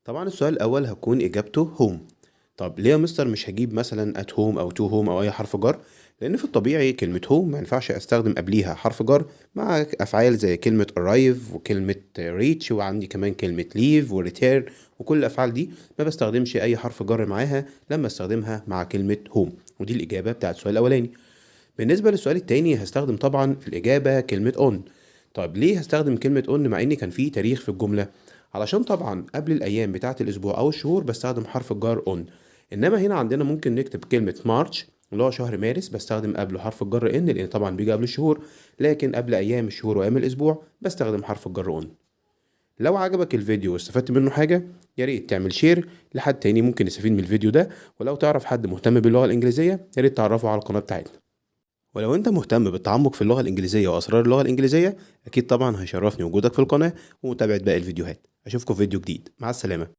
طبعا السؤال الأول هتكون إجابته home. طب ليه يا مستر مش هجيب مثلا at home أو to home أو أي حرف جر؟ لأن في الطبيعي كلمة home ما ينفعش أستخدم قبليها حرف جر مع أفعال زي كلمة arrive وكلمة reach، وعندي كمان كلمة leave و return، وكل الأفعال دي ما بستخدمش أي حرف جر معاها لما استخدمها مع كلمة home. ودي الإجابة بتاعت السؤال الأولاني. بالنسبة للسؤال التاني هستخدم طبعا في الإجابة كلمة on. طب ليه هستخدم كلمة on مع إن كان في تاريخ في الجملة؟ علشان طبعا قبل الأيام بتاعة الأسبوع أو الشهور بستخدم حرف الجر on. إنما هنا عندنا ممكن نكتب كلمة مارش اللي هو شهر مارس بستخدم قبله حرف الجر in لأن طبعا بيجي قبل الشهور، لكن قبل أيام الشهور وأيام الأسبوع بستخدم حرف الجر on. لو عجبك الفيديو واستفدت منه حاجة ياريت تعمل شير لحد تاني ممكن يستفيد من الفيديو ده، ولو تعرف حد مهتم باللغة الإنجليزية ياريت تعرفه على القناة بتاعتنا. ولو انت مهتم بالتعمق في اللغة الإنجليزية وأسرار اللغة الإنجليزية أكيد طبعا هيشرفني وجودك في القناة ومتابعة باقي الفيديوهات. أشوفكم في فيديو جديد، مع السلامة.